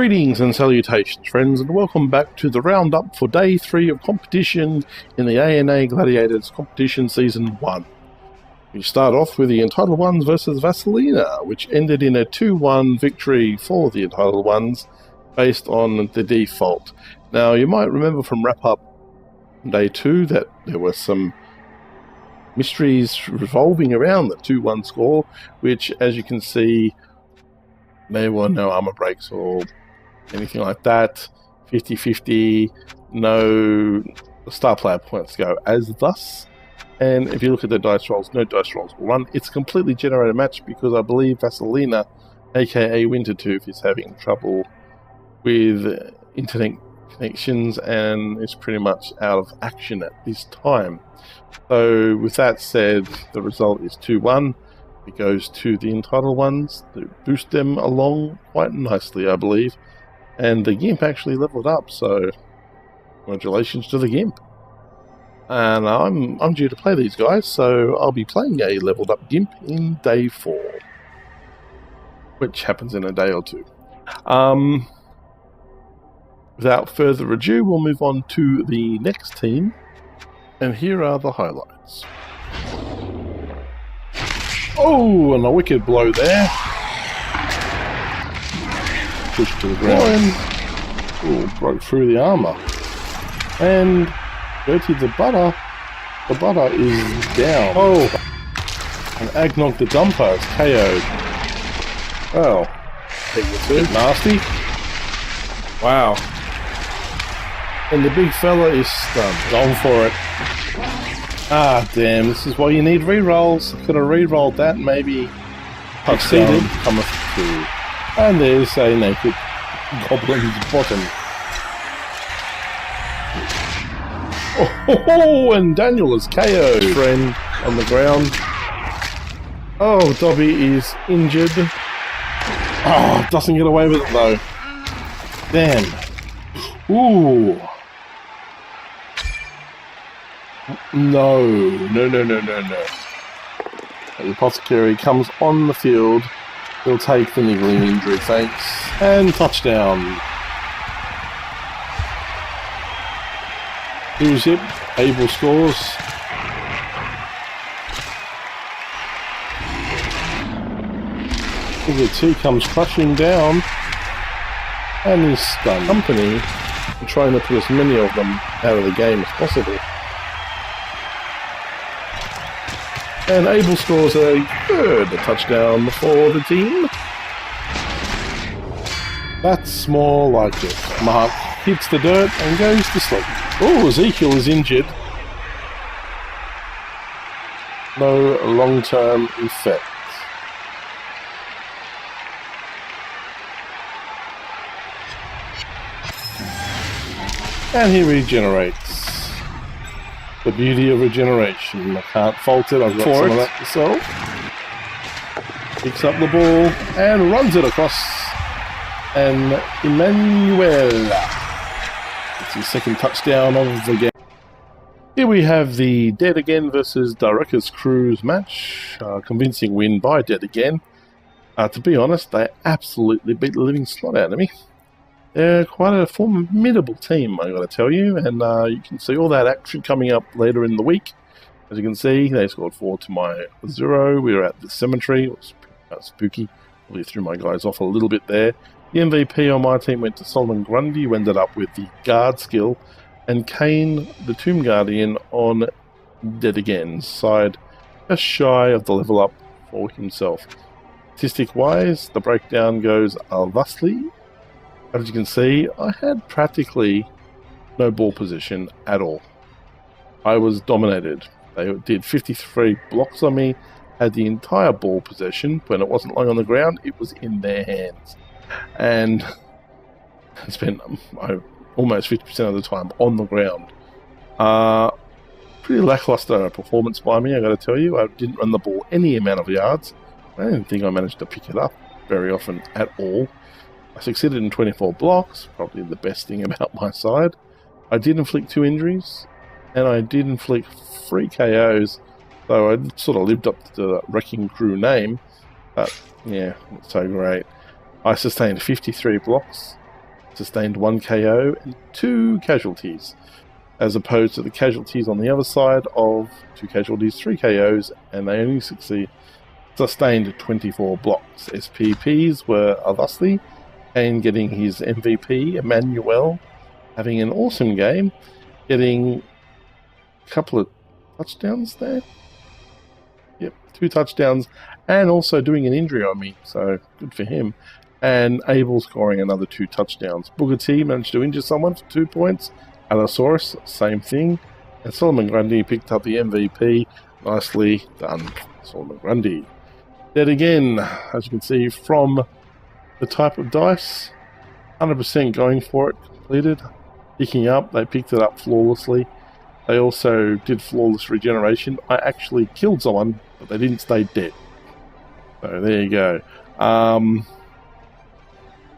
Greetings and salutations, friends, and welcome back to the roundup for Day 3 of competition in the AnA Gladiators competition Season 1. We start off with the Entitled Ones versus Vasilina, which ended in a 2-1 victory for the Entitled Ones based on the default. Now, you might remember from wrap-up Day 2 that there were some mysteries revolving around the 2-1 score, which, as you can see, there were no armor breaks or anything like that. 50-50, no star player points go as thus. And if you look at the dice rolls, no dice rolls will run. It's a completely generated match because I believe Vasilina, aka Wintertooth, is having trouble with internet connections and is pretty much out of action at this time. So with that said, the result is 2-1. It goes to the Entitled Ones to boost them along quite nicely, I believe. And the Gimp actually leveled up, so congratulations to the Gimp. And I'm due to play these guys, so I'll be playing a leveled up Gimp in Day 4, which happens in a day or two. Without further ado, we'll move on to the next team, and here are the highlights. Oh, and a wicked blow there. Pushed to the ground. Oh, broke through the armor. And Dirty the butter is down. Oh, and Agnog the Dumper is KO'd. Well, bit nasty. Wow. And the big fella is stunned. Gone for it. Ah, damn, this is why you need rerolls. Could have rerolled that and maybe succeeded. Cometh through. And there's a naked goblin's bottom. Oh, and Daniel is KO'd. Friend on the ground. Oh, Dobby is injured. Oh, doesn't get away with it though. Damn. Ooh. No. The Apothecary comes on the field. He'll take the niggling injury, thanks. And touchdown. Here's it. Abel scores. The 2 comes crashing down. And is stunned. Company are trying to put as many of them out of the game as possible. And Abel scores a third touchdown for the team. That's more like it. Mark hits the dirt and goes to sleep. Oh, Ezekiel is injured. No long-term effects. And he regenerates. The beauty of regeneration. I can't fault it. I've got some of that myself. Picks up the ball and runs it across. And Emmanuel. It's his second touchdown of the game. Here we have the Dead Again versus Director's Cruise match. Convincing win by Dead Again. To be honest, they absolutely beat the living snot out of me. They're quite a formidable team, I gotta tell you, and you can see all that action coming up later in the week. As you can see, they scored 4 to my 0. We were at the cemetery. It was spooky. Probably threw my guys off a little bit there. The MVP on my team went to Solomon Grundy, who ended up with the guard skill, and Kane, the Tomb Guardian, on Dead Again's side, just shy of the level up for himself. Statistic-wise, the breakdown goes thusly. As you can see, I had practically no ball position at all. I was dominated. They did 53 blocks on me, had the entire ball possession. When it wasn't lying on the ground, it was in their hands. And I spent almost 50% of the time on the ground. Pretty lackluster performance by me, I gotta tell you. I didn't run the ball any amount of yards. I don't think I managed to pick it up very often at all. I succeeded in 24 blocks, probably the best thing about my side. I did inflict 2 injuries, and I did inflict 3 KOs, so I sort of lived up to the Wrecking Crew name, but yeah, not so great. I sustained 53 blocks, sustained 1 KO and 2 casualties, as opposed to the casualties on the other side of 2 casualties, 3 KOs, and they only sustained 24 blocks. SPPs were thusly Kane getting his MVP, Emmanuel having an awesome game, getting a couple of touchdowns there. Yep, 2 touchdowns, and also doing an injury on me, so good for him. And Abel scoring another 2 touchdowns. Booker T managed to injure someone for 2 points. Allosaurus, same thing. And Solomon Grundy picked up the MVP. Nicely done, Solomon Grundy. Dead again, as you can see from the type of dice. 100% going for it, completed. Picking up, they picked it up flawlessly. They also did flawless regeneration. I actually killed someone, but they didn't stay dead. So there you go.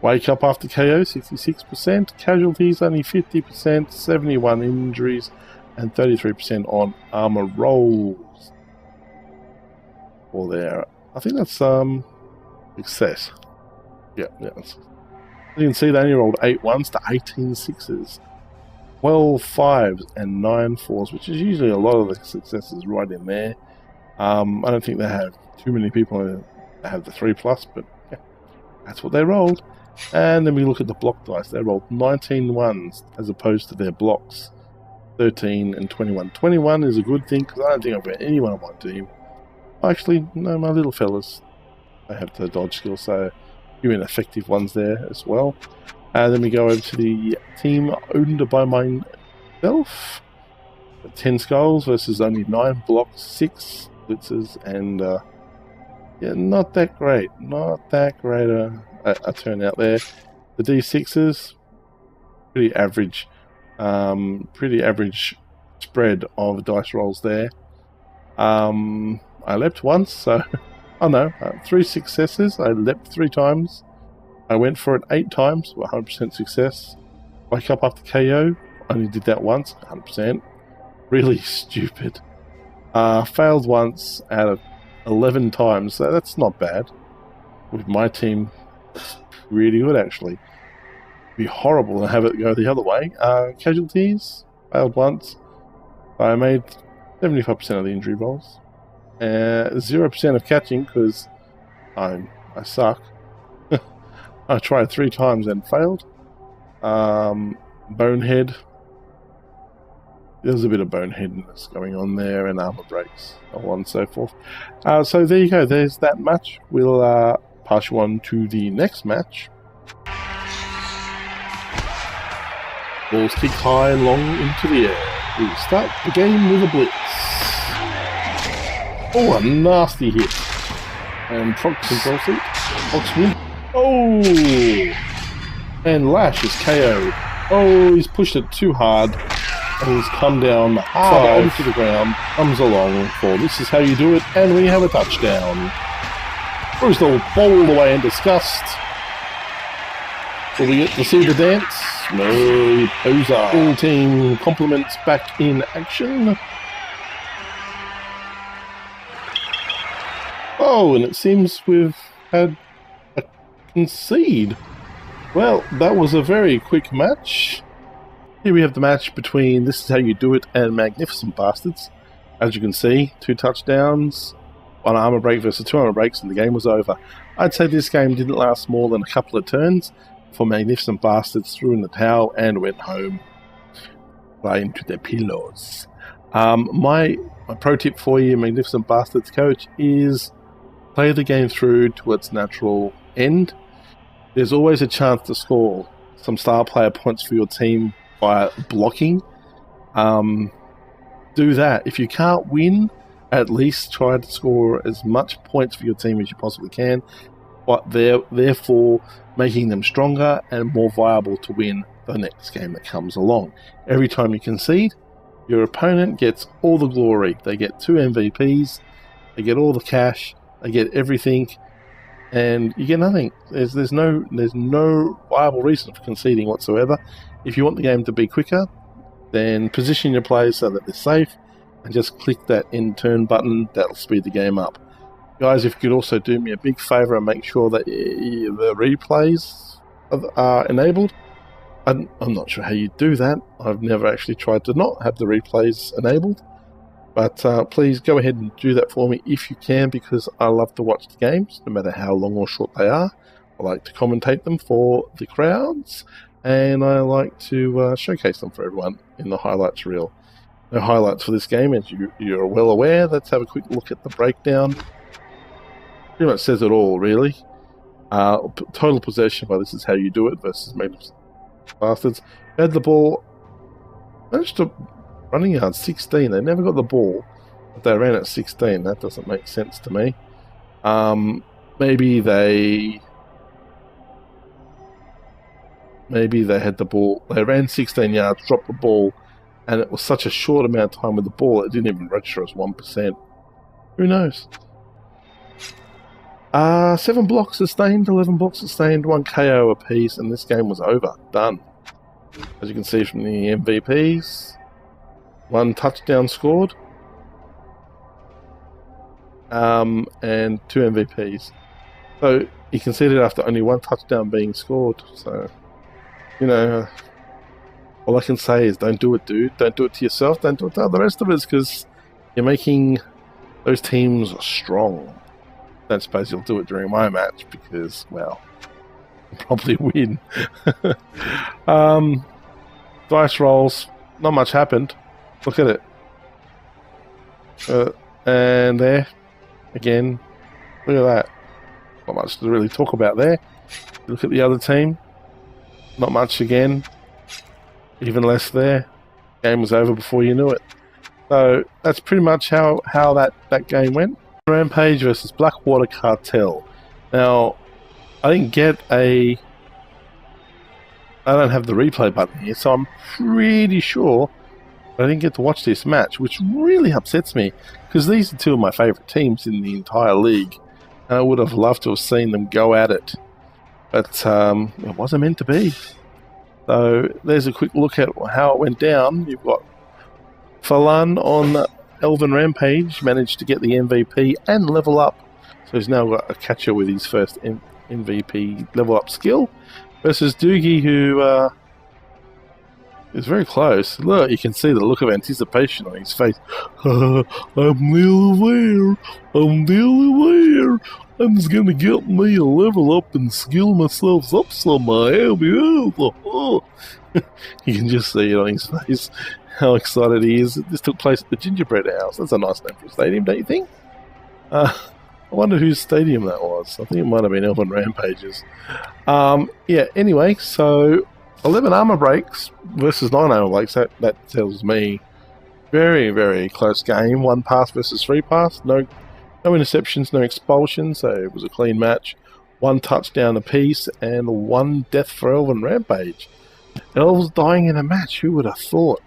Wake up after KO, 66%. Casualties, only 50%. 71 injuries, and 33% on armor rolls. Or there. I think that's success. Yeah. You can see they only rolled 8 1s to 18 6s. 12 5s and 9 4s, which is usually a lot of the successes right in there. I don't think they have too many people that have the 3+, but yeah, that's what they rolled. And then we look at the block dice. They rolled 19 1s as opposed to their blocks, 13 and 21. 21 is a good thing because I don't think I've got anyone on my team. Actually, no, my little fellas, they have the dodge skill, so a few ineffective ones there as well. And then we go over to the team owned by myself. 10 skulls versus only 9 blocks, 6 blitzers, and yeah, not that great. Not that great a turnout there. The D6s, pretty average spread of dice rolls there. I leapt once, so 3 successes. I leapt 3 times. I went for it 8 times, 100% success. Wake up after KO, only did that once, 100%. Really stupid. Failed once out of 11 times, so that's not bad. With my team, it's really good actually. It'd be horrible to have it go the other way. Casualties, failed once. I made 75% of the injury rolls. 0% of catching because I suck. I tried 3 times and failed. Bonehead. There's a bit of boneheadness going on there, and armor breaks, so on and so forth. So there you go. There's that match. We'll pass you on to the next match. Balls kicked high and long into the air. We start the game with a blitz. Oh, a nasty hit. And Prox control seat. Prox win. Oh! And Lash is KO'd. Oh, he's pushed it too hard. And he's come down hard onto the ground. Comes along for this is how you do it. And we have a touchdown. Bruce all bowled away in disgust. Will we get to see the dance? No, poser. Full team compliments back in action. Oh, and it seems we've had a concede. Well, that was a very quick match. Here we have the match between This Is How You Do It and Magnificent Bastards. As you can see, 2 touchdowns, 1 armor break versus 2 armor breaks, and the game was over. I'd say this game didn't last more than a couple of turns before Magnificent Bastards threw in the towel and went home, playing to their pillows. My pro tip for you, Magnificent Bastards coach, is play the game through to its natural end. There's always a chance to score some star player points for your team by blocking. Do that. If you can't win, at least try to score as much points for your team as you possibly can, but therefore making them stronger and more viable to win the next game that comes along. Every time you concede, your opponent gets all the glory. They get 2 MVPs, they get all the cash, they get everything, and you get nothing. There's no viable reason for conceding whatsoever. If you want the game to be quicker, then position your players so that they're safe, and just click that end turn button. That'll speed the game up. Guys, if you could also do me a big favour and make sure that the replays are enabled, I'm not sure how you do that. I've never actually tried to not have the replays enabled. But please go ahead and do that for me if you can, because I love to watch the games, no matter how long or short they are. I like to commentate them for the crowds, and I like to showcase them for everyone in the highlights reel. No highlights for this game, as you're well aware. Let's have a quick look at the breakdown. Pretty much says it all, really. Total possession, well, this is how you do it versus maybe bastards. Had the ball, managed to running yard 16. They never got the ball, but they ran at 16. That doesn't make sense to me. Maybe they had the ball. They ran 16 yards, dropped the ball, and it was such a short amount of time with the ball, it didn't even register as 1%. Who knows? 7 blocks sustained, 11 blocks sustained, 1 KO apiece, and this game was over. Done. As you can see from the MVPs, 1 touchdown scored, and 2 MVPs. So you can see that after only 1 touchdown being scored. So, you know, all I can say is don't do it, dude. Don't do it to yourself. Don't do it to the rest of us, because you're making those teams strong. Don't suppose you'll do it during my match, because, well, I'll probably win. Dice rolls. Not much happened. Look at it. And there. Again. Look at that. Not much to really talk about there. Look at the other team. Not much again. Even less there. Game was over before you knew it. So that's pretty much how that game went. Rampage versus Blackwater Cartel. Now, I didn't get I don't have the replay button here, so I'm pretty sure I didn't get to watch this match, which really upsets me, because these are 2 of my favourite teams in the entire league, and I would have loved to have seen them go at it. But it wasn't meant to be. So there's a quick look at how it went down. You've got Falan on Elven Rampage, managed to get the MVP and level up. So he's now got a catcher with his first MVP level up skill. Versus Doogie, who is very close. Look, you can see the look of anticipation on his face. I'm nearly there. I'm just going to get me a level up and skill myself up somehow. You can just see it on his face, how excited he is. This took place at the Gingerbread House. That's a nice name for a stadium, don't you think? I wonder whose stadium that was. I think it might have been Elven Rampages. Yeah, anyway, so 11 armor breaks versus 9 armor breaks. That tells me very, very close game. 1 pass versus 3 pass. No interceptions, no expulsions, so it was a clean match. 1 touchdown apiece and 1 death for Elven Rampage. Elves dying in a match, who would have thought?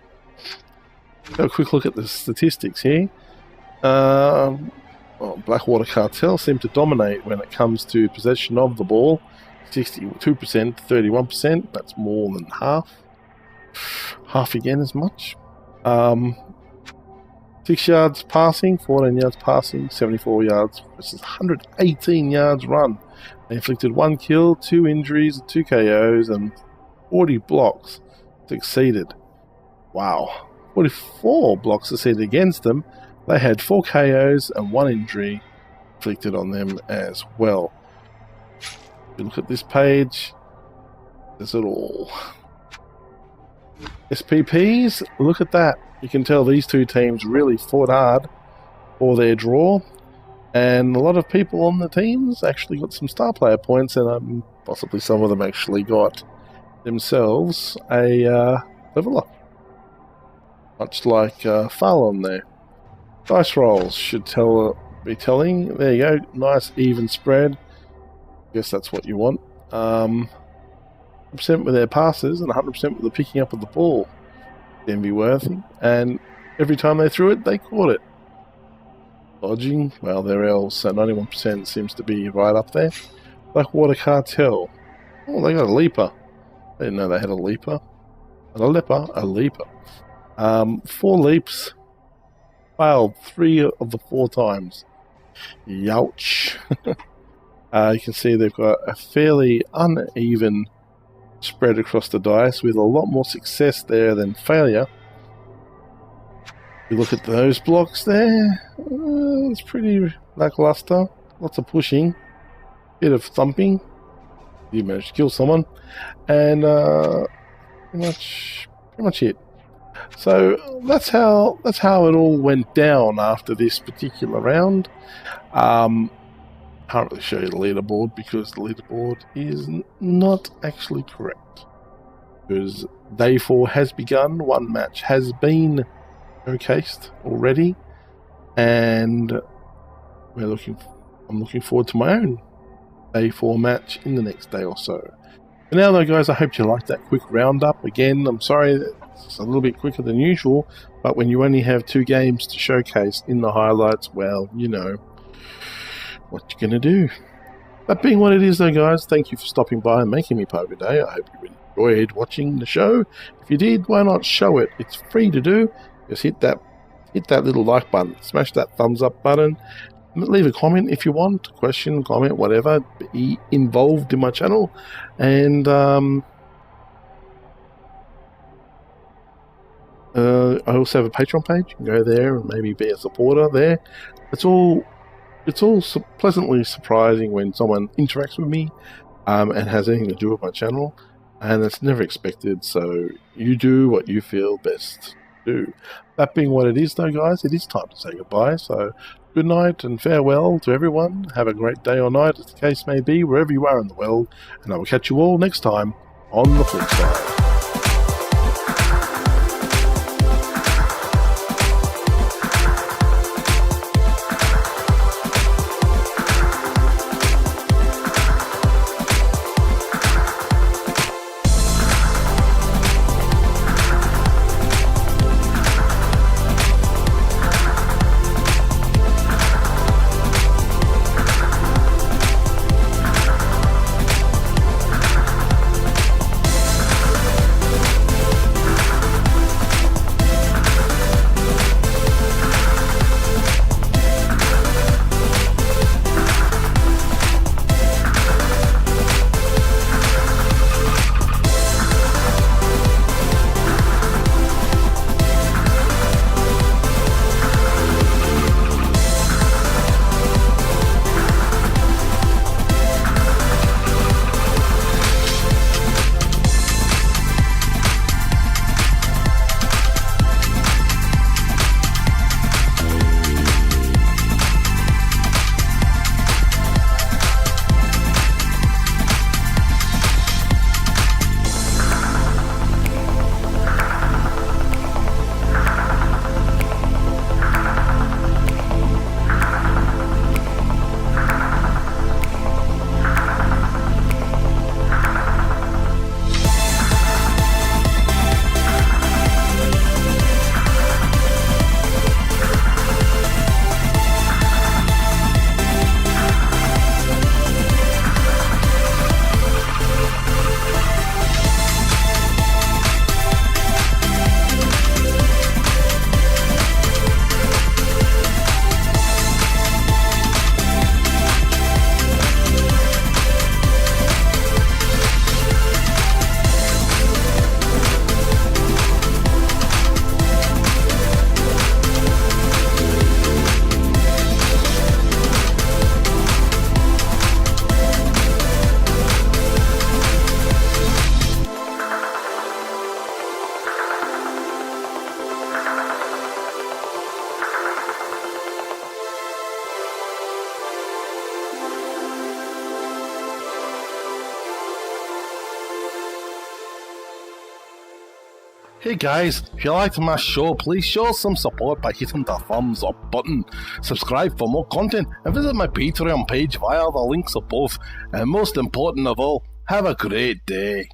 Have a quick look at the statistics here. Blackwater Cartel seem to dominate when it comes to possession of the ball. 62%, 31%. That's more than half. Half again as much. 6 yards passing, 14 yards passing, 74 yards versus 118 yards run. They inflicted 1 kill, 2 injuries, 2 KOs, and 40 blocks succeeded. Wow. 44 blocks succeeded against them. They had 4 KOs and 1 injury inflicted on them as well. If you look at this page, there's it all. SPPs, look at that. You can tell these 2 teams really fought hard for their draw, and a lot of people on the teams actually got some star player points, and possibly some of them actually got themselves a level up. Much like Farlon there. Dice rolls should be telling. There you go, nice even spread. Guess that's what you want. 100% with their passes and 100% with the picking up of the ball. Envy worthy. And every time they threw it, they caught it. Dodging, well, they're elves, so 91% seems to be right up there. Blackwater Cartel. Oh, they got a leaper. I didn't know they had a leaper. Not a leper, a leaper. 4 leaps. Failed 3 of the 4 times. Youch. You can see they've got a fairly uneven spread across the dice with a lot more success there than failure. You look at those blocks there, it's pretty lackluster. Lots of pushing, bit of thumping. You managed to kill someone, and pretty much it. So that's how it all went down after this particular round. Can't really show you the leaderboard because the leaderboard is not actually correct. Because day 4 has begun, one match has been showcased already, and I'm looking forward to my own day 4 match in the next day or so. For now though guys, I hope you liked that quick roundup. Again, I'm sorry it's a little bit quicker than usual, but when you only have 2 games to showcase in the highlights, well, you know what you're gonna do. That being what it is though guys, thank you for stopping by and making me part of your day. I hope you enjoyed watching the show. If you did, why not show it? It's free to do. Just hit that little like button, smash that thumbs up button, leave a comment if you want, question, comment, whatever, be involved in my channel. And I also have a Patreon page. You can go there and maybe be a supporter there. It's all pleasantly surprising when someone interacts with me and has anything to do with my channel, and it's never expected. So you do what you feel best to do. That being what it is though guys, it is time to say goodbye. So good night and farewell to everyone. Have a great day or night, as the case may be, wherever you are in the world, and I will catch you all next time on the flip side. Hey guys, if you liked my show, please show some support by hitting the thumbs up button, subscribe for more content, and visit my Patreon page via the links above. And most important of all, have a great day.